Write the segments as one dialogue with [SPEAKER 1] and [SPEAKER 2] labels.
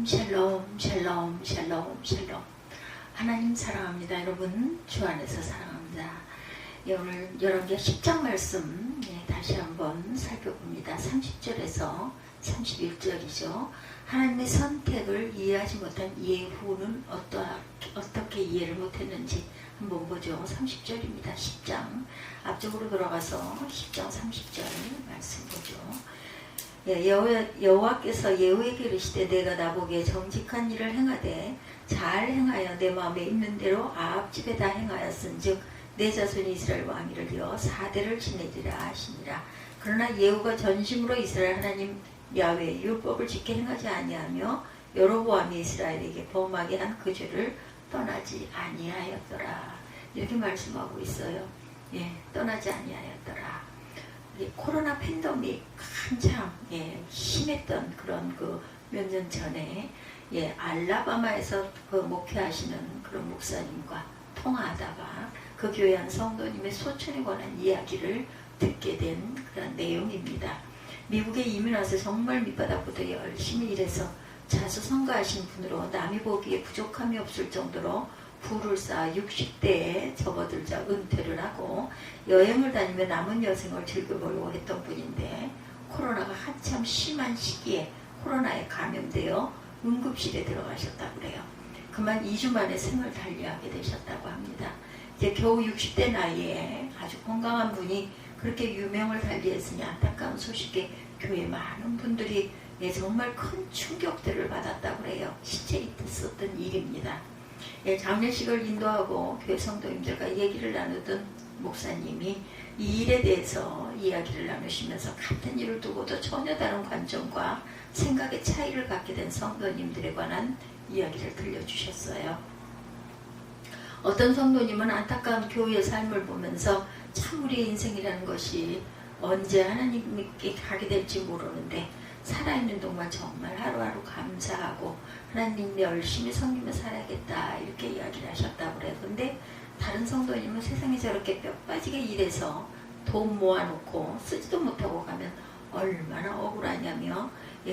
[SPEAKER 1] 샬롬 샬롬 샬롬 샬롬. 하나님 사랑합니다. 여러분 주 안에서 사랑합니다. 오늘 열왕기하 10장 말씀 다시 한번 살펴봅니다. 30절에서 31절이죠. 하나님의 선택을 이해하지 못한 예후는 어떻게 이해를 못했는지 한번 보죠. 30절입니다. 10장 앞쪽으로 돌아가서 10장 30절 말씀 보죠. 여호와께서 예후에게 이르시되 내가 나보기에 정직한 일을 행하되 잘 행하여 내 마음에 있는 대로 아합 집에 다 행하였은즉 내 자손이 이스라엘 왕위를 이어 4대를 지내리라 하시니라. 그러나 예후가 전심으로 이스라엘 하나님 야훼의 율법을 지켜 행하지 아니하며 여로보암이 이스라엘에게 범하게 한 그 죄를 떠나지 아니하였더라. 이렇게 말씀하고 있어요. 떠나지 아니하였더라. 코로나 팬데믹 한참 심했던 그런 몇 년 전에 알라바마에서 목회하시는 그런 목사님과 통화하다가 그 교회 한 성도님의 소천에 관한 이야기를 듣게 된 그런 내용입니다. 미국에 이민 와서 정말 밑바닥부터 열심히 일해서 자수성가하신 분으로 남이 보기에 부족함이 없을 정도로 부를 쌓아 60대에 접어들자 은퇴를 하고 여행을 다니며 남은 여생을 즐겨보려고 했던 분인데 코로나가 한참 심한 시기에 코로나에 감염되어 응급실에 들어가셨다고 그래요. 그만 2주 만에 생을 달리하게 되셨다고 합니다. 이제 겨우 60대 나이에 아주 건강한 분이 그렇게 유명을 달리했으니 안타까운 소식에 교회 많은 분들이 정말 큰 충격들을 받았다고 그래요. 시체에 있었던 일입니다. 장례식을 인도하고 교회 성도님들과 얘기를 나누던 목사님이 이 일에 대해서 이야기를 나누시면서 같은 일을 두고도 전혀 다른 관점과 생각의 차이를 갖게 된 성도님들에 관한 이야기를 들려주셨어요. 어떤 성도님은 안타까운 교회의 삶을 보면서 참 우리의 인생이라는 것이 언제 하나님께 가게 될지 모르는데 살아있는 동안 정말 하루하루 감사하고 하나님 열심히 섬기며 살아야겠다 이렇게 이야기를 하셨다고 그래요. 근데 다른 성도님은 세상에 저렇게 뼈 빠지게 일해서 돈 모아놓고 쓰지도 못하고 가면 얼마나 억울하냐며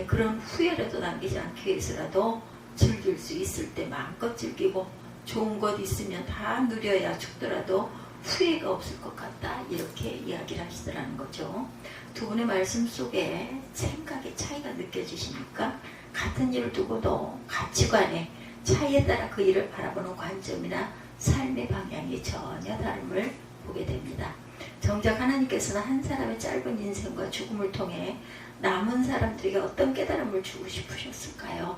[SPEAKER 1] 그런 후회라도 남기지 않기 위해서라도 즐길 수 있을 때 마음껏 즐기고 좋은 것 있으면 다 누려야 죽더라도 후회가 없을 것 같다 이렇게 이야기를 하시더라는 거죠. 두 분의 말씀 속에 생각의 차이가 느껴지시니까 같은 일을 두고도 가치관의 차이에 따라 그 일을 바라보는 관점이나 삶의 방향이 전혀 다름을 보게 됩니다. 정작 하나님께서는 한 사람의 짧은 인생과 죽음을 통해 남은 사람들에게 어떤 깨달음을 주고 싶으셨을까요?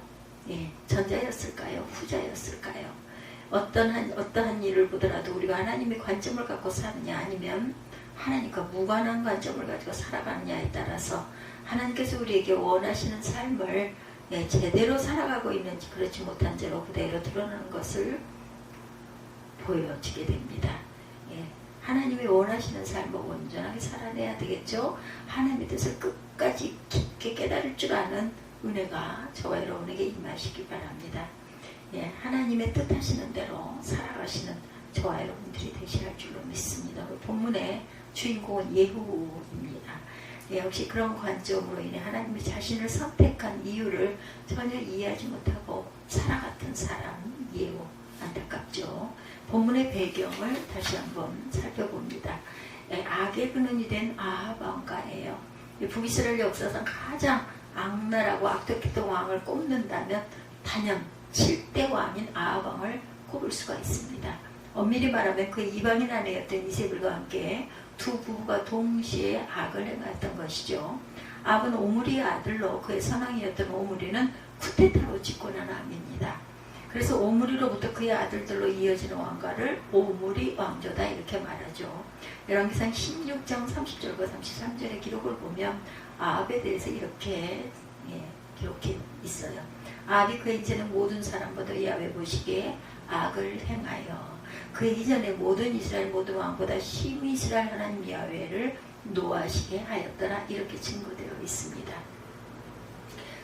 [SPEAKER 1] 전자였을까요? 후자였을까요? 어떠한 일을 보더라도 우리가 하나님의 관점을 갖고 사느냐 아니면 하나님과 무관한 관점을 가지고 살아가느냐에 따라서 하나님께서 우리에게 원하시는 삶을 제대로 살아가고 있는지 그렇지 못한 채로 그대로 드러나는 것을 보여지게 됩니다. 하나님이 원하시는 삶을 온전하게 살아내야 되겠죠. 하나님의 뜻을 끝까지 깊게 깨달을 줄 아는 은혜가 저와 여러분에게 임하시기 바랍니다. 하나님의 뜻하시는 대로 살아가시는 저와 여러분들이 되시할 줄로 믿습니다. 본문의 주인공은 예후입니다. 역시 그런 관점으로 인해 하나님이 자신을 선택한 이유를 전혀 이해하지 못하고 살아갔던 사람 예후. 안타깝죠. 본문의 배경을 다시 한번 살펴봅니다. 악의 근원이 된 아합 왕가예요. 북이스라엘 역사상 가장 악랄하고 악독했던 왕을 꼽는다면 단연 7대 왕인 아합 왕을 꼽을 수가 있습니다. 엄밀히 말하면 그 이방인 아내였던 이세벨과 함께 두 부부가 동시에 악을 행하였던 것이죠. 아합은 오므리의 아들로 그의 선왕이었던 오므리는 쿠데타로 집권한 왕입니다. 그래서 오므리로부터 그의 아들들로 이어지는 왕가를 오므리 왕조다 이렇게 말하죠. 열왕기상 16장 30절과 33절의 기록을 보면 아합에 대해서 이렇게 기록해 있어요. 아합이 그의 이제는 모든 사람보다 야훼 보시기에 악을 행하여 그 이전에 모든 이스라엘 모든 왕보다 심히 이스라엘 하나님 야훼를 노하시게 하였더라 이렇게 증거되어 있습니다.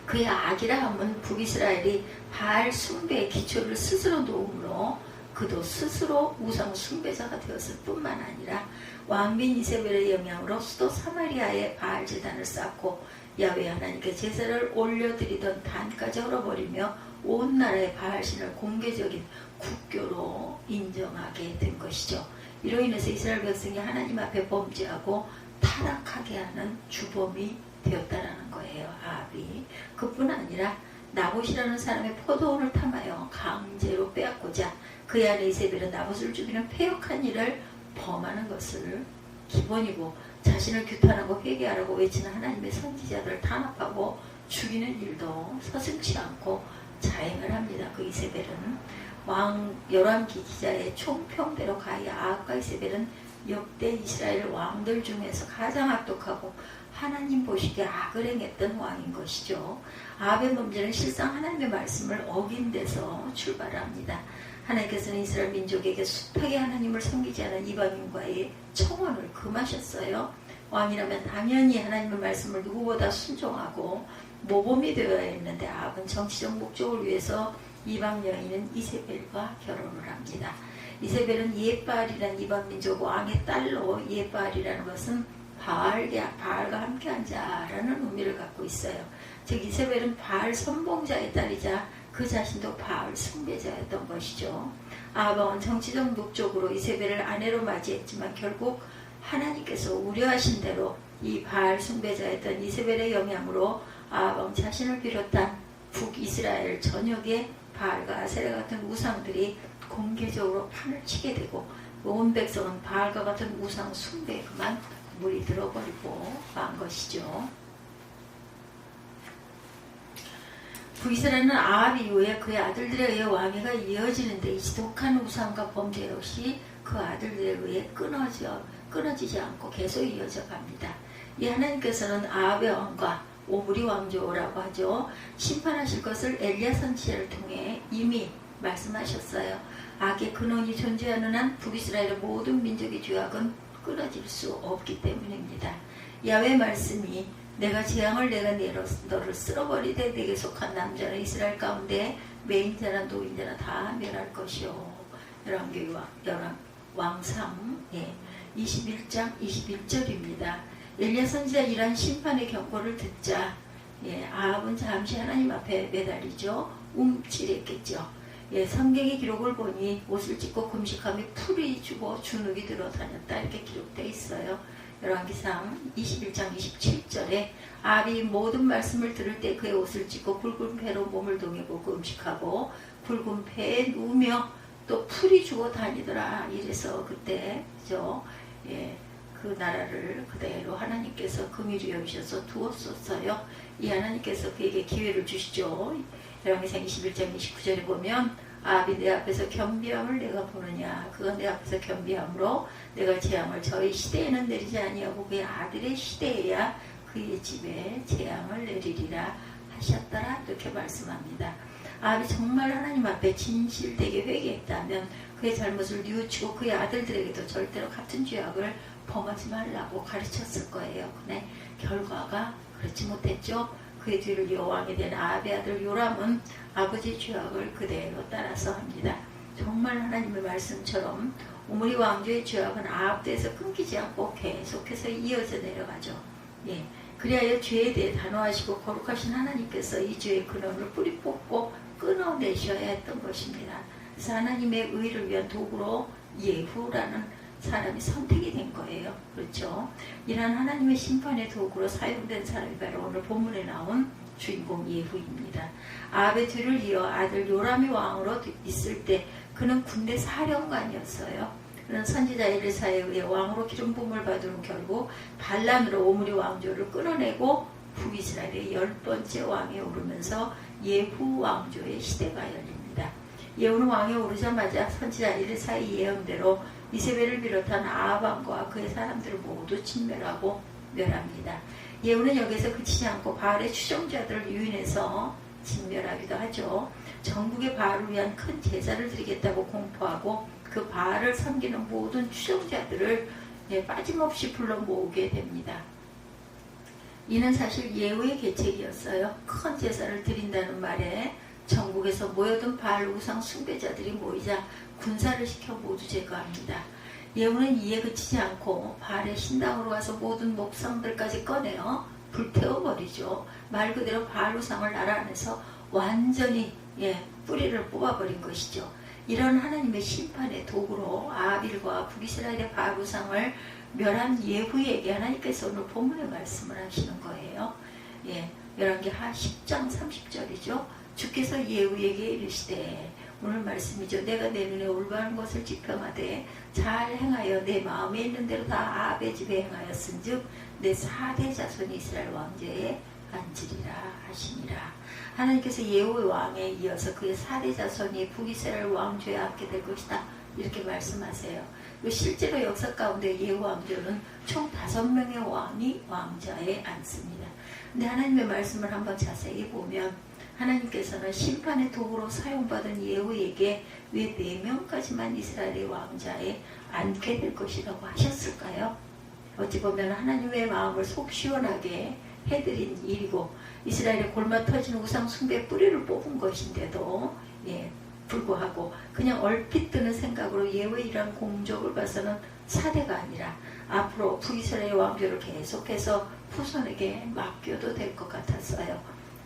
[SPEAKER 1] 그의 악이라 하면 북이스라엘이 바알 숭배의 기초를 스스로 놓음으로 그도 스스로 우상 숭배자가 되었을 뿐만 아니라 왕빈 이세벨의 영향으로 수도 사마리아에 바알 제단을 쌓고 야훼 하나님께 제사를 올려드리던 단까지 헐어버리며 온 나라의 바알신을 공개적인 국교로 인정하게 된 것이죠. 이로 인해서 이스라엘 백성이 하나님 앞에 범죄하고 타락하게 하는 주범이 되었다라는 거예요. 아합이. 그뿐 아니라 나봇이라는 사람의 포도원을 탐하여 강제로 빼앗고자 그의 아내 이세벨은 나봇을 죽이는 패역한 일을 범하는 것을 기본이고, 자신을 규탄하고 회개하라고 외치는 하나님의 선지자들을 탄압하고 죽이는 일도 서슴지 않고 자행을 합니다. 그 이세벨은 왕 열왕기 기자의 총평대로 가히 아합과 이세벨은 역대 이스라엘 왕들 중에서 가장 악독하고 하나님 보시기에 악을 행했던 왕인 것이죠. 아합의 범죄는 실상 하나님의 말씀을 어긴 데서 출발을 합니다. 하나님께서는 이스라엘 민족에게 숱하게 하나님을 섬기지 않은 이방인과의 청원을 금하셨어요. 왕이라면 당연히 하나님의 말씀을 누구보다 순종하고 모범이 되어야 했는데 아합은 정치적 목적을 위해서 이방 여인은 이세벨과 결혼을 합니다. 이세벨은 예바알이라는 이방 민족 왕의 딸로, 예바알이라는 것은 바알과 함께한 자라는 의미를 갖고 있어요. 즉 이세벨은 바알 선봉자의 딸이자 그 자신도 바알 숭배자였던 것이죠. 아합은 정치적 목적으로 이세벨을 아내로 맞이했지만 결국 하나님께서 우려하신 대로 이 바알 숭배자였던 이세벨의 영향으로 아합은 자신을 비롯한 북이스라엘 전역의 바알과 아세라 같은 우상들이 공개적으로 판을 치게 되고, 온 백성은 바알과 같은 우상 숭배에 그만 물이 들어버리고 만 것이죠. 북이스라엘은 아합 이후에 그의 아들들에 의해 왕위가 이어지는데 이 지독한 우상과 범죄 역시 그 아들들에 의해 끊어지지 않고 계속 이어져 갑니다. 이 하나님께서는 아합의 왕과 오므리 왕조라고 하죠. 심판하실 것을 엘리야 선지자를 통해 이미 말씀하셨어요. 악의 근원이 존재하는 한 북이스라엘의 모든 민족의 죄악은 끊어질 수 없기 때문입니다. 야훼의 말씀이 내가 재앙을 내가 내려 너를 쓸어버리되 내게 속한 남자는 이스라엘 가운데 매인자나 노인자나 다 멸할 것이요. 열왕상 21장 21절입니다. 엘리야 선지자 이러한 심판의 경고를 듣자 아합은 잠시 하나님 앞에 매달리죠. 움찔했겠죠. 성경의 기록을 보니 옷을 찢고 금식하며 풀이 주고 주눅이 들어 다녔다 이렇게 기록되어 있어요. 열왕기상 21장 27절에 아합이 모든 말씀을 들을 때 그의 옷을 찢고 붉은 패로 몸을 동이고 금식하고 붉은 패에 누우며 또 풀이 주고 다니더라. 이래서 그때 그 나라를 그대로 하나님께서 긍휼히 여기셔서 두었었어요. 이 하나님께서 그에게 기회를 주시죠. 열왕기상 21장 29절에 보면 아합이 내 앞에서 겸비함을 내가 보느냐, 그가 내 앞에서 겸비함으로 내가 재앙을 저희 시대에는 내리지 아니하고 그의 아들의 시대에야 그의 집에 재앙을 내리리라 하셨더라 이렇게 말씀합니다. 아합이 정말 하나님 앞에 진실되게 회개했다면 그의 잘못을 뉘우치고 그의 아들들에게도 절대로 같은 죄악을 범하지 말라고 가르쳤을 거예요. 근데 결과가 그렇지 못했죠. 그의 뒤를 이어 왕이 된 아합의 아들 요람은 아버지의 죄악을 그대로 따라서 합니다. 정말 하나님의 말씀처럼 오므리 왕조의 죄악은 아합에서 끊기지 않고 계속해서 이어져 내려가죠. 그리하여 죄에 대해 단호하시고 거룩하신 하나님께서 이 죄의 근원을 뿌리 뽑고 끊어내셔야 했던 것입니다. 그래서 하나님의 의를 위한 도구로 예후라는 사람이 선택이 된 거예요. 그렇죠? 이러한 하나님의 심판의 도구로 사용된 사람이 바로 오늘 본문에 나온 주인공 예후입니다. 아합의 뒤를 이어 아들 요람이 왕으로 있을 때 그는 군대 사령관이었어요. 그는 선지자 엘리사에 의해 왕으로 기름 부음을 받은 결국 반란으로 오므리 왕조를 끊어내고 북이스라엘의 10번째 왕에 오르면서 예후 왕조의 시대가 열립니다. 예후는 왕에 오르자마자 선지자 엘리사의 예언대로 이세벨을 비롯한 아합 왕과 그의 사람들을 모두 진멸하고 멸합니다. 예후는 여기서 그치지 않고 바알의 추종자들을 유인해서 진멸하기도 하죠. 전국의 바알을 위한 큰 제사를 드리겠다고 공포하고 그 바알을 섬기는 모든 추종자들을 빠짐없이 불러 모으게 됩니다. 이는 사실 예후의 계책이었어요. 큰 제사를 드린다는 말에 전국에서 모여든 바알 우상 숭배자들이 모이자 군사를 시켜 모두 제거합니다. 예후는 이에 그치지 않고 바알의 신당으로 가서 모든 목상들까지 꺼내어 불태워버리죠. 말 그대로 바알 우상을 나라 안에서 완전히 뿌리를 뽑아버린 것이죠. 이런 하나님의 심판의 도구로 아합일과 북이스라엘의 바알 우상을 멸한 예후에게 하나님께서 오늘 본문의 말씀을 하시는 거예요. 열왕기하 10장 30절이죠. 주께서 예후에게 이르시되, 오늘 말씀이죠. 내가 내 눈에 올바른 것을 지평하되 잘 행하여 내 마음에 있는 대로 다 아합의 집에 행하였은즉 내 4대 자손이 이스라엘 왕좌에 앉으리라 하시니라. 하나님께서 예후 왕에 이어서 그의 4대 자손이 북이스라엘 왕좌에 앉게 될 것이다, 이렇게 말씀하세요. 실제로 역사 가운데 예후 왕조는 총 5명의 왕이 왕좌에 앉습니다. 근데 하나님의 말씀을 한번 자세히 보면 하나님께서는 심판의 도구로 사용받은 예후에게 왜 4명까지만 이스라엘의 왕좌에 앉게 될 것이라고 하셨을까요? 어찌 보면 하나님의 마음을 속 시원하게 해드린 일이고 이스라엘의 골마 터진 우상 숭배 뿌리를 뽑은 것인데도 불구하고 그냥 얼핏 드는 생각으로 예후의 이러한 공적을 봐서는 4대가 아니라 앞으로 북이스라엘 왕조를 계속해서 후손에게 맡겨도 될 것 같았어요.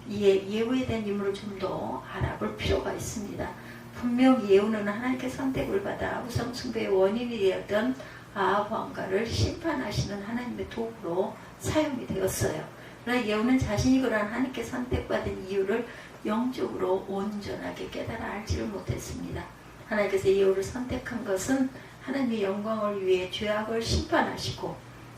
[SPEAKER 1] 이에 예후에 대한 인물을 좀 더 알아볼 필요가 있습니다. 분명 예후는 하나님께 선택을 받아 우상 숭배의 원인이 되었던 아합 왕가를 심판하시는 하나님의 도구로 사용이 되었어요. 그러나 예후는 자신이 그러한 하나님께 선택받은 이유를 영적으로 온전하게 깨달아 알지를 못했습니다. 하나님께서 예후를 선택한 것은 하나님의 영광을 위해 죄악을 심판하시고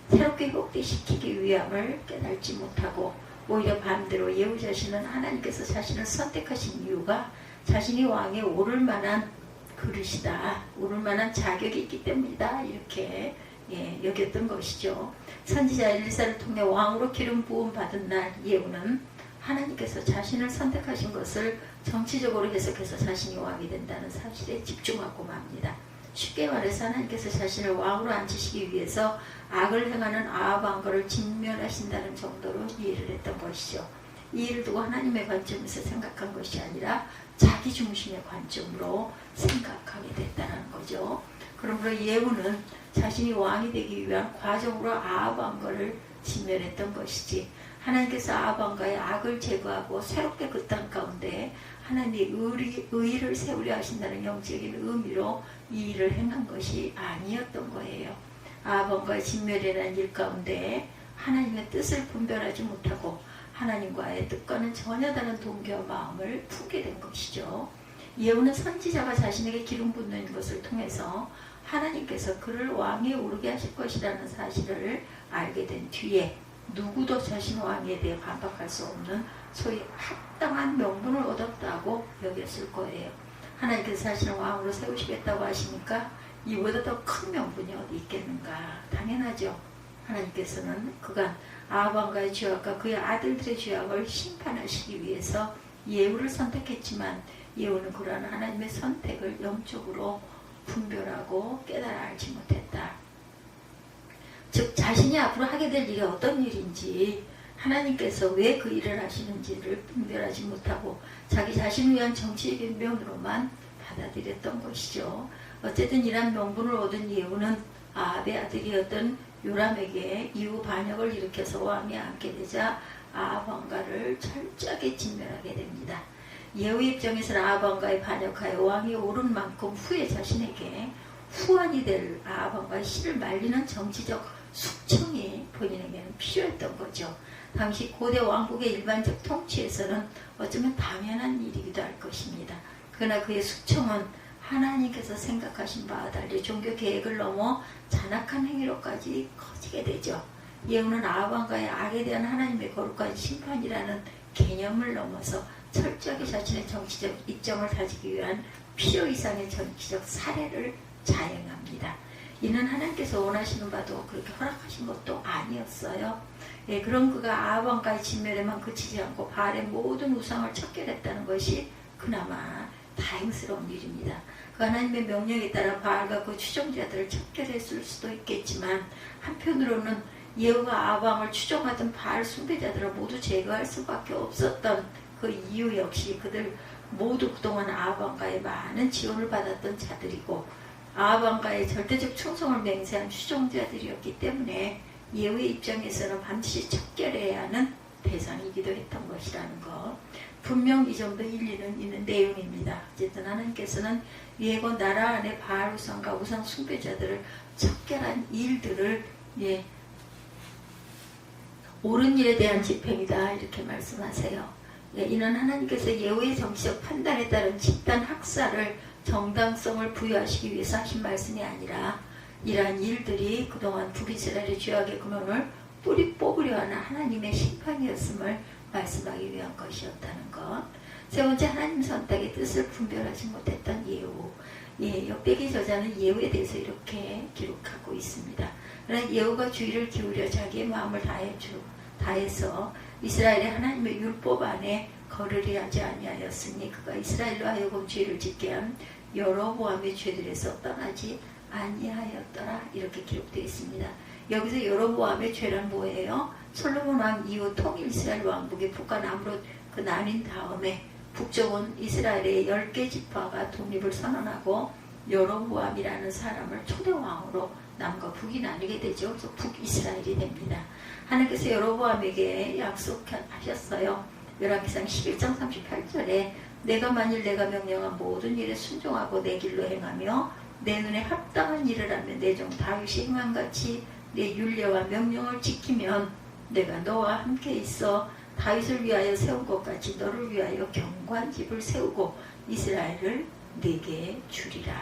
[SPEAKER 1] 새롭게 회복시키기 위함을 깨달지 못하고 오히려 반대로 예후 자신은 하나님께서 자신을 선택하신 이유가 자신이 왕에 오를 만한 그릇이다, 오를 만한 자격이 있기 때문이다, 이렇게 여겼던 것이죠. 선지자 엘리사를 통해 왕으로 기름 부음 받은 날 예후는 하나님께서 자신을 선택하신 것을 정치적으로 해석해서 자신이 왕이 된다는 사실에 집중하고 맙니다. 쉽게 말해서 하나님께서 자신을 왕으로 앉히시기 위해서 악을 행하는 아합 왕가를 진멸하신다는 정도로 이해를 했던 것이죠. 이 일을 두고 하나님의 관점에서 생각한 것이 아니라 자기 중심의 관점으로 생각하게 됐다는 거죠. 그러므로 예후는 자신이 왕이 되기 위한 과정으로 아합 왕가를 진멸했던 것이지, 하나님께서 아합 왕가의 악을 제거하고 새롭게 그 땅 가운데 하나님의 의를 세우려 하신다는 영적인 의미로 이 일을 행한 것이 아니었던 거예요. 아합 왕가의 진멸이라는 일 가운데 하나님의 뜻을 분별하지 못하고 하나님과의 뜻과는 전혀 다른 동기와 마음을 품게 된 것이죠. 예후는 선지자가 자신에게 기름 붓는 것을 통해서 하나님께서 그를 왕에 오르게 하실 것이라는 사실을 알게 된 뒤에 누구도 자신 왕에 대해 반박할 수 없는 소위 합당한 명분을 얻었다고 여겼을 거예요. 하나님께서 자신을 왕으로 세우시겠다고 하시니까 이보다 더 큰 명분이 어디 있겠는가. 당연하죠. 하나님께서는 그간 아합 왕가의 죄악과 그의 아들들의 죄악을 심판하시기 위해서 예후를 선택했지만 예후는 그러한 하나님의 선택을 영적으로 분별하고 깨달아 알지 못했다. 즉 자신이 앞으로 하게 될 일이 어떤 일인지, 하나님께서 왜 그 일을 하시는지를 분별하지 못하고 자기 자신을 위한 정치적인 면으로만 받아들였던 것이죠. 어쨌든 이러한 명분을 얻은 예후는 아합의 아들이었던 요람에게 이후 반역을 일으켜서 왕에 앉게 되자 아합 왕가를 철저하게 진멸하게 됩니다. 예후 입장에서는 아합 왕가에 반역하여 왕이 오른 만큼 후에 자신에게 후환이 될 아합 왕가의 씨를 말리는 정치적 숙청이 본인에게는 필요했던 거죠. 당시 고대 왕국의 일반적 통치에서는 어쩌면 당연한 일이기도 할 것입니다. 그러나 그의 숙청은 하나님께서 생각하신 바와 달리 종교 계획을 넘어 잔악한 행위로까지 커지게 되죠. 예후는 아합 왕가의 악에 대한 하나님의 거룩한 심판이라는 개념을 넘어서 철저하게 자신의 정치적 입장을 다지기 위한 필요 이상의 정치적 사례를 자행합니다. 이는 하나님께서 원하시는 바도 그렇게 허락하신 것도 아니었어요. 그런 그가 아합 왕가의 진멸에만 그치지 않고 바알의 모든 우상을 척결했다는 것이 그나마 다행스러운 일입니다. 그 하나님의 명령에 따라 바알과 그 추종자들을 척결했을 수도 있겠지만 한편으로는 예후가 아합 왕을 추종하던 바알 숭배자들을 모두 제거할 수밖에 없었던 그 이유 역시 그들 모두 그동안 아합 왕가의 많은 지원을 받았던 자들이고 아합 왕가의 절대적 충성을 맹세한 추종자들이었기 때문에 예후의 입장에서는 반드시 척결해야 하는 대상이기도 했던 것이라는 것. 분명 이 점도 일리는 있는 내용입니다. 어쨌든 하나님께서는 예고 나라 안에 바알 우상과 우상 숭배자들을 척결한 일들을 옳은 일에 대한 집행이다 이렇게 말씀하세요. 이는 하나님께서 예후의 정치적 판단에 따른 집단 학살을 정당성을 부여하시기 위해서 하신 말씀이 아니라 이러한 일들이 그동안 북이스라엘의 죄악의 근원을 뿌리 뽑으려 하는 하나님의 심판이었음을 말씀하기 위한 것이었다는 것. 세 번째, 하나님 선택의 뜻을 분별하지 못했던 예후. 역대기 저자는 예후에 대해서 이렇게 기록하고 있습니다. 그러나 예후가 주의를 기울여 자기의 마음을 다해서 이스라엘의 하나님의 율법 안에 걸으려 하지 아니하였으니 그가 이스라엘로 하여금 죄를 짓게 한 여로보암의 죄들에서 떠나지 아니하였더라 이렇게 기록되어 있습니다. 여기서 여로보암의 죄란 뭐예요? 솔로몬 왕 이후 통일 이스라엘 왕국의 북과 남으로 그 나뉜 다음에 북쪽은 이스라엘의 10개 지파가 독립을 선언하고 여로보암이라는 사람을 초대왕으로 남과 북이 나뉘게 되죠. 그래서 북이스라엘이 됩니다. 하나님께서 여로보암에게 약속하셨어요. 열왕기상 11장 38절에 내가 만일 내가 명령한 모든 일에 순종하고 내 길로 행하며 내 눈에 합당한 일을 하면 내 종 다윗이 행한 같이 내 율례와 명령을 지키면 내가 너와 함께 있어 다윗을 위하여 세운 것 같이 너를 위하여 견고한 집을 세우고 이스라엘을 내게 주리라.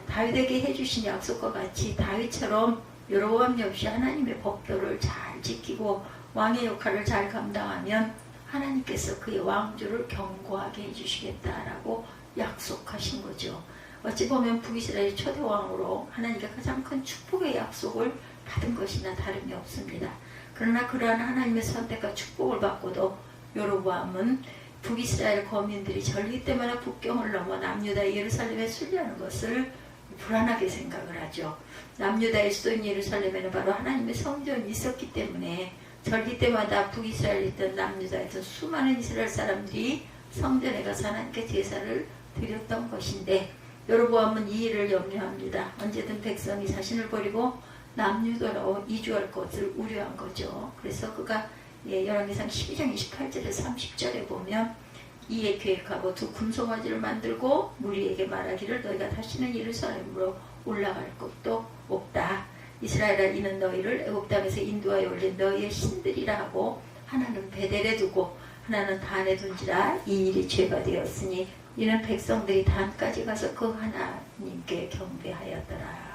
[SPEAKER 1] 다윗에게 해주신 약속과 같이 다윗처럼 여로보암 역시 하나님의 법도를 잘 지키고 왕의 역할을 잘 감당하면 하나님께서 그의 왕조를 견고하게 해주시겠다라고 약속하신 거죠. 어찌 보면 북이스라엘 초대왕으로 하나님께 가장 큰 축복의 약속을 받은 것이나 다름이 없습니다. 그러나 그러한 하나님의 선택과 축복을 받고도 여로보암은 북이스라엘 거민들이 절기 때마다 북경을 넘어 남유다 예루살렘에 순례하는 것을 불안하게 생각을 하죠. 남유다의 수도인 예루살렘에는 바로 하나님의 성전이 있었기 때문에 절기 때마다 북이스라엘에 있던 남유다에 있던 수많은 이스라엘 사람들이 성전에 가서 하나님께 제사를 드렸던 것인데 여로보암은 이 일을 염려합니다. 언제든 백성이 자신을 버리고 남유다로 이주할 것을 우려한 거죠. 그래서 그가 열왕기상 12장 28절에 30절에 보면 이에 계획하고 두 금송아지를 만들고 무리에게 말하기를 너희가 다시는 예루살렘으로 올라갈 것도 없다. 이스라엘아 이는 너희를 애굽 땅에서 인도하여 올린 너희의 신들이라 하고 하나는 베델에 두고 하나는 단에 둔지라 이 일이 죄가 되었으니 이는 백성들이 단까지 가서 그 하나님께 경배하였더라.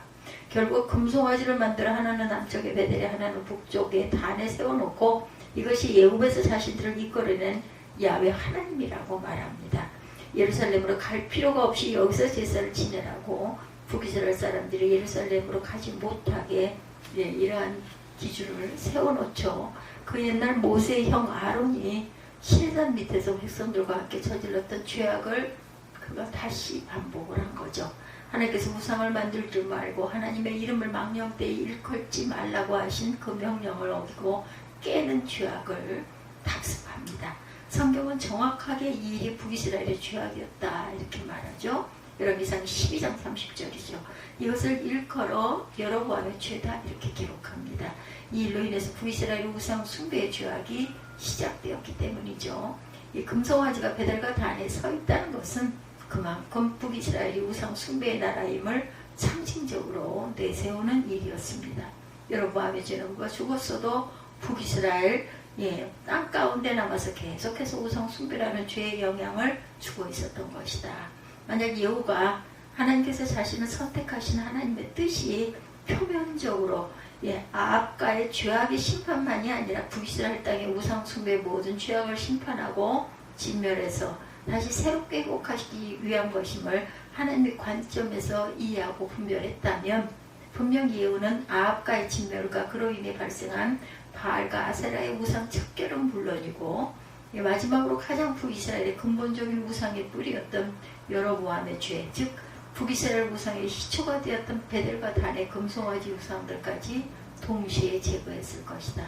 [SPEAKER 1] 결국 금송아지를 만들어 하나는 남쪽에 베델에 하나는 북쪽에 단에 세워놓고 이것이 예굽에서 자신들을 이끌어낸 야훼 하나님이라고 말합니다. 예루살렘으로 갈 필요가 없이 여기서 제사를 지내라고 북이스라엘 사람들이 예루살렘으로 가지 못하게 이러한 기준을 세워놓죠. 그 옛날 모세의 형 아론이 시내산 밑에서 백성들과 함께 저질렀던 죄악을 그가 다시 반복을 한 거죠. 하나님께서 우상을 만들 줄 말고 하나님의 이름을 망령되이 일컬지 말라고 하신 그 명령을 어기고 깨는 죄악을 답습합니다. 성경은 정확하게 이 일이 북이스라엘의 죄악이었다 이렇게 말하죠. 열왕기상 12장 30절이죠. 이것을 일컬어 여로보암의 죄다 이렇게 기록합니다. 이 일로 인해서 북이스라엘의 우상 숭배의 죄악이 시작되었기 때문이죠. 이 금송아지가 베델과 단에 서 있다는 것은 그만큼 북이스라엘이 우상 숭배의 나라임을 상징적으로 내세우는 일이었습니다. 여로보암의 죄는 그가 죽었어도 북이스라엘 땅 가운데 남아서 계속해서 우상 숭배라는 죄의 영향을 주고 있었던 것이다. 만약 예후가 하나님께서 자신을 선택하신 하나님의 뜻이 표면적으로 아합과의 죄악의 심판만이 아니라 북이스라엘 땅의 우상 숭배의 모든 죄악을 심판하고 진멸해서 다시 새롭게 회복하시기 위한 것임을 하나님의 관점에서 이해하고 분별했다면 분명 예후는 아합과의 진멸과 그로 인해 발생한 바알과 아세라의 우상 척결은 물론이고 마지막으로 가장 북이스라엘의 근본적인 우상의 뿌리였던 여로보암의 죄, 즉 북이스라엘 우상의 시초가 되었던 베델과 단의 금송아지 우상들까지 동시에 제거했을 것이다.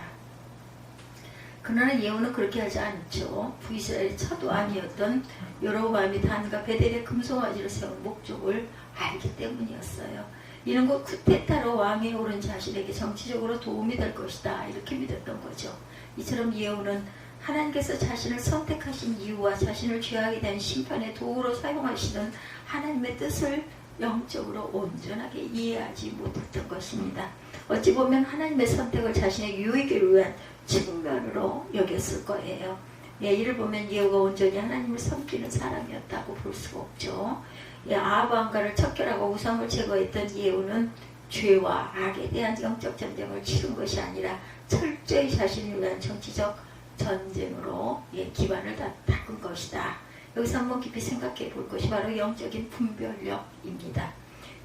[SPEAKER 1] 그러나 예후는 그렇게 하지 않죠. 북이스라엘의 첫 왕이었던 여로보암이 단과 베델의 금송아지를 세운 목적을 알기 때문이었어요. 이런 것 쿠데타로 왕에 오른 자신에게 정치적으로 도움이 될 것이다. 이렇게 믿었던 거죠. 이처럼 예후는 하나님께서 자신을 선택하신 이유와 자신을 죄악에 대한 심판의 도구로 사용하시는 하나님의 뜻을 영적으로 온전하게 이해하지 못했던 것입니다. 어찌 보면 하나님의 선택을 자신의 유익을 위한 측면으로 여겼을 거예요. 이를 보면 예후가 온전히 하나님을 섬기는 사람이었다고 볼 수가 없죠. 아합 왕가를 척결하고 우상을 제거했던 예후는 죄와 악에 대한 영적 전쟁을 치른 것이 아니라 철저히 자신을 위한 정치적 전쟁으로 기반을 닦은 것이다. 여기서 한번 깊이 생각해 볼 것이 바로 영적인 분별력입니다.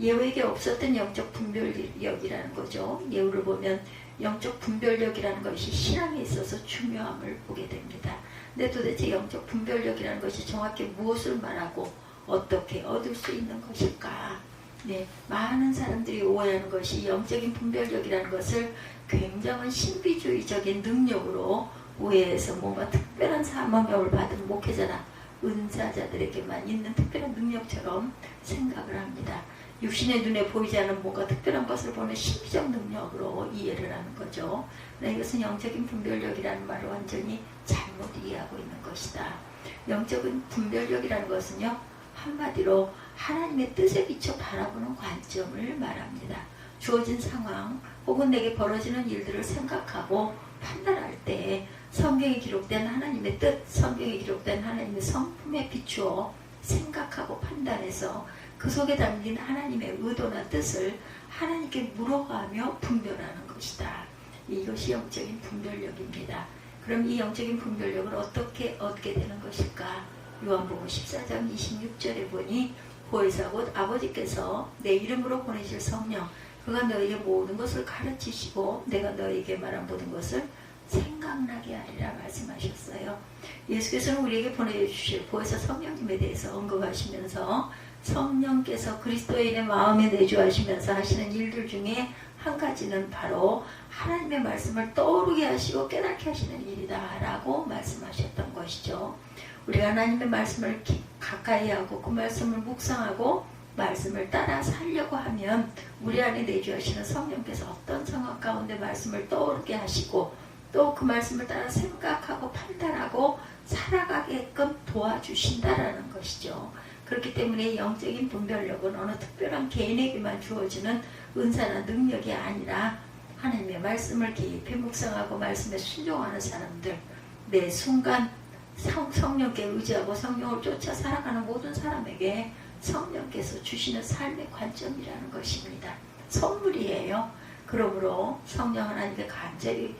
[SPEAKER 1] 예후에게 없었던 영적 분별력이라는 거죠. 예후를 보면 영적 분별력이라는 것이 신앙에 있어서 중요함을 보게 됩니다. 근데 도대체 영적 분별력이라는 것이 정확히 무엇을 말하고 어떻게 얻을 수 있는 것일까? 많은 사람들이 오해하는 것이 영적인 분별력이라는 것을 굉장한 신비주의적인 능력으로 오해해서 뭔가 특별한 사명을 받은 목회자나 은사자들에게만 있는 특별한 능력처럼 생각을 합니다. 육신의 눈에 보이지 않는 뭔가 특별한 것을 보는 신비적 능력으로 이해를 하는 거죠. 이것은 영적인 분별력이라는 말을 완전히 잘못 이해하고 있는 것이다. 영적인 분별력이라는 것은요, 한마디로 하나님의 뜻에 비춰 바라보는 관점을 말합니다. 주어진 상황 혹은 내게 벌어지는 일들을 생각하고 판단할 때 성경에 기록된 하나님의 뜻, 성경에 기록된 하나님의 성품에 비추어 생각하고 판단해서 그 속에 담긴 하나님의 의도나 뜻을 하나님께 물어가며 분별하는 것이다. 이것이 영적인 분별력입니다. 그럼 이 영적인 분별력을 어떻게 얻게 되는 것일까? 요한복음 14장 26절에 보니 보혜사 곧 아버지께서 내 이름으로 보내실 성령 그가 너에게 모든 것을 가르치시고 내가 너에게 말한 모든 것을 생각나게 하리라 말씀하셨어요. 예수께서는 우리에게 보내주실 보혜사 성령님에 대해서 언급하시면서 성령께서 그리스도인의 마음에 내주하시면서 하시는 일들 중에 한 가지는 바로 하나님의 말씀을 떠오르게 하시고 깨닫게 하시는 일이다 라고 말씀하셨던 것이죠. 우리가 하나님의 말씀을 가까이 하고 그 말씀을 묵상하고 말씀을 따라 살려고 하면 우리 안에 내주하시는 성령께서 어떤 상황 가운데 말씀을 떠오르게 하시고 또 그 말씀을 따라 생각하고 판단하고 살아가게끔 도와주신다라는 것이죠. 그렇기 때문에 영적인 분별력은 어느 특별한 개인에게만 주어지는 은사나 능력이 아니라 하나님의 말씀을 깊이 묵상하고 말씀에 순종하는 사람들, 매 순간 성령께 의지하고 성령을 쫓아 살아가는 모든 사람에게 성령께서 주시는 삶의 관점이라는 것입니다. 선물이에요. 그러므로 성령 하나님께 간절히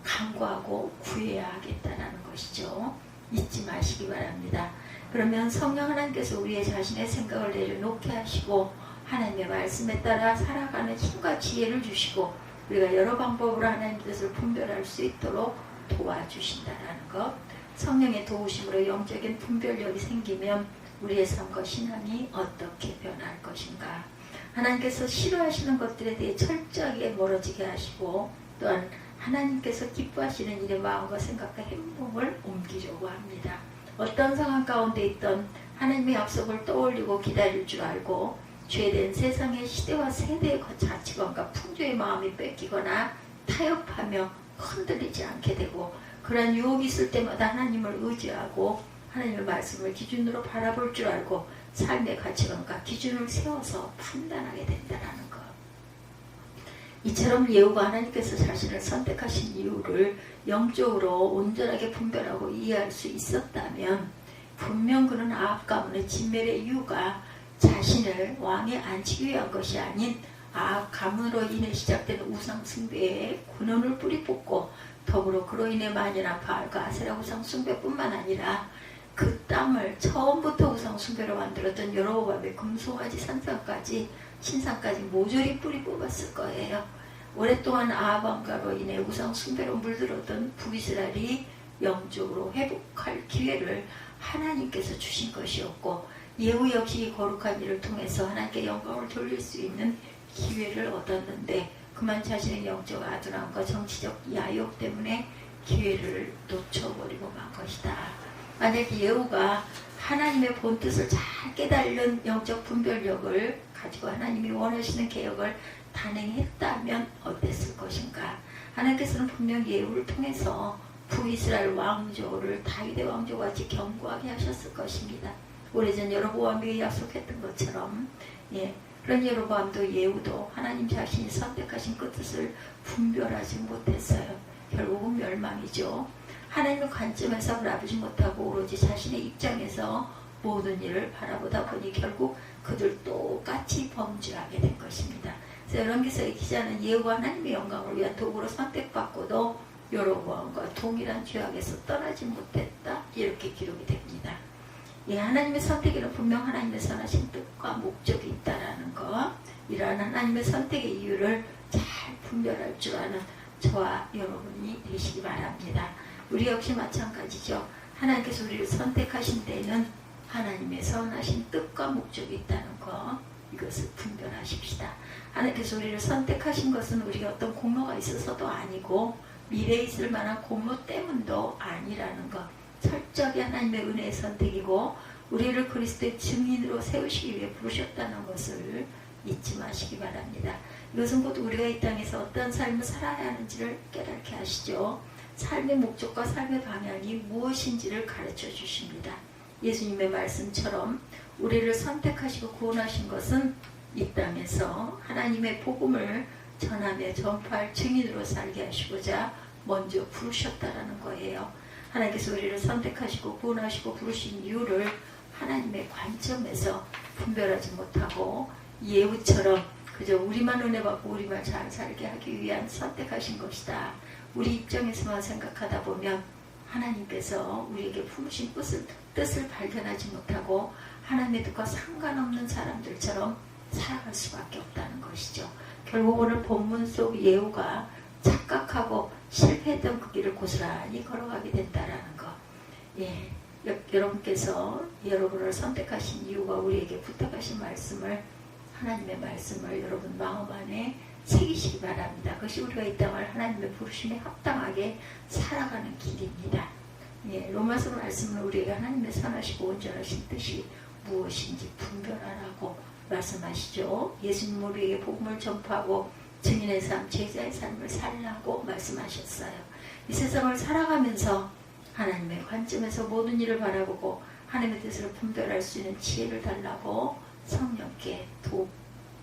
[SPEAKER 1] 간구하고 구해야 하겠다라는 것이죠. 잊지 마시기 바랍니다. 그러면 성령 하나님께서 우리의 자신의 생각을 내려놓게 하시고 하나님의 말씀에 따라 살아가는 힘과 지혜를 주시고 우리가 여러 방법으로 하나님의 뜻을 분별할 수 있도록 도와주신다라는 것. 성령의 도우심으로 영적인 분별력이 생기면 우리의 삶과 신앙이 어떻게 변할 것인가. 하나님께서 싫어하시는 것들에 대해 철저하게 멀어지게 하시고 또한 하나님께서 기뻐하시는 일의 마음과 생각과 행동을 옮기려고 합니다. 어떤 상황 가운데 있던 하나님의 약속을 떠올리고 기다릴 줄 알고 죄된 세상의 시대와 세대의 가치관과 풍조의 마음이 뺏기거나 타협하며 흔들리지 않게 되고 그러한 유혹이 있을 때마다 하나님을 의지하고 하나님의 말씀을 기준으로 바라볼 줄 알고 삶의 가치관과 기준을 세워서 판단하게 된다는 것. 이처럼 예후가 하나님께서 자신을 선택하신 이유를 영적으로 온전하게 분별하고 이해할 수 있었다면 분명 그는 아합 가문의 진멸의 이유가 자신을 왕에 앉히기 위한 것이 아닌 아합 가문으로 인해 시작된 우상 숭배에 근원을 뿌리 뽑고 더불어 그로 인해 만연한 바알과 아세라 우상 숭배뿐만 아니라 그 땅을 처음부터 우상 숭배로 만들었던 여로보암의 금송아지 신상까지 모조리 뿌리 뽑았을 거예요. 오랫동안 아합 왕가로 인해 우상 숭배로 물들었던 북이스라엘이 영적으로 회복할 기회를 하나님께서 주신 것이었고 예후 역시 거룩한 일을 통해서 하나님께 영광을 돌릴 수 있는 기회를 얻었는데 그만 자신의 영적 아둔함과 정치적 야욕 때문에 기회를 놓쳐버리고 만 것이다. 만약에 예후가 하나님의 본뜻을 잘 깨달은 영적 분별력을 가지고 하나님이 원하시는 개혁을 단행했다면 어땠을 것인가? 하나님께서는 분명 예후를 통해서 북이스라엘 왕조를 다윗의 왕조와 같이 견고하게 하셨을 것입니다. 오래전 여로보암에게 약속했던 것처럼 그런 여로보암도 예후도 하나님 자신이 선택하신 그 뜻을 분별하지 못했어요. 결국은 멸망이죠. 하나님의 관점에서 바라보지 못하고 오로지 자신의 입장에서 모든 일을 바라보다 보니 결국 그들 똑같이 범죄하게 된 것입니다. 그래서 열왕기서의 기자는 예후가 하나님의 영광을 위한 도구로 선택받고도 여로보암과 동일한 죄악에서 떠나지 못했다, 이렇게 기록이 됩니다. 하나님의 선택에는 분명 하나님의 선하신 뜻과 목적이 있다라는 것, 이러한 하나님의 선택의 이유를 잘 분별할 줄 아는 저와 여러분이 되시기 바랍니다. 우리 역시 마찬가지죠. 하나님께서 우리를 선택하신 데에는 하나님의 선하신 뜻과 목적이 있다는 것, 이것을 분별하십시다. 하나님께서 우리를 선택하신 것은 우리가 어떤 공로가 있어서도 아니고 미래에 있을 만한 공로 때문도 아니라는 것, 철저하게 하나님의 은혜의 선택이고 우리를 그리스도의 증인으로 세우시기 위해 부르셨다는 것을 잊지 마시기 바랍니다. 이것은 곧 우리가 이 땅에서 어떤 삶을 살아야 하는지를 깨닫게 하시죠. 삶의 목적과 삶의 방향이 무엇인지를 가르쳐 주십니다. 예수님의 말씀처럼 우리를 선택하시고 구원하신 것은 이 땅에서 하나님의 복음을 전하며 전파할 증인으로 살게 하시고자 먼저 부르셨다라는 거예요. 하나님께서 우리를 선택하시고 구원하시고 부르신 이유를 하나님의 관점에서 분별하지 못하고 예후처럼 그저 우리만 은혜 받고 우리만 잘 살게 하기 위한 선택하신 것이다, 우리 입장에서만 생각하다 보면 하나님께서 우리에게 품으신 뜻을 발견하지 못하고 하나님의 뜻과 상관없는 사람들처럼 살아갈 수밖에 없다는 것이죠. 결국 오늘 본문 속 예후가 착각하고 실패했던 그 길을 고스란히 걸어가게 된다라는 것. 여러분께서 여러분을 선택하신 이유가 우리에게 부탁하신 말씀을, 하나님의 말씀을 여러분 마음 안에 새기시기 바랍니다. 그것이 우리가 이 땅을 하나님의 부르심에 합당하게 살아가는 길입니다. 로마서 말씀은 우리에게 하나님의 선하시고 온전하신 뜻이 무엇인지 분별하라고 말씀하시죠. 예수님 우리에게 복음을 전파하고 증인의 삶, 제자의 삶을 살라고 말씀하셨어요. 이 세상을 살아가면서 하나님의 관점에서 모든 일을 바라보고 하나님의 뜻을 분별할 수 있는 지혜를 달라고 성령께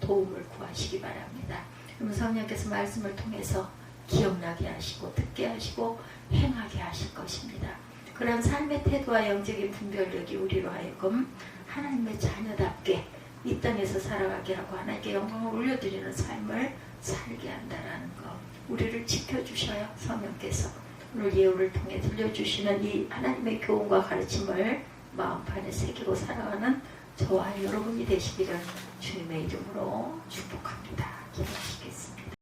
[SPEAKER 1] 도움을 구하시기 바랍니다. 그러면 성령께서 말씀을 통해서 기억나게 하시고 듣게 하시고 행하게 하실 것입니다. 그런 삶의 태도와 영적인 분별력이 우리로 하여금 하나님의 자녀답게 이 땅에서 살아가게 하고 하나님께 영광을 올려드리는 삶을 살게 한다라는 것, 우리를 지켜주셔요. 성령께서 오늘 예후를 통해 들려주시는 이 하나님의 교훈과 가르침을 마음판에 새기고 살아가는 저와 여러분이 되시기를 주님의 이름으로 축복합니다.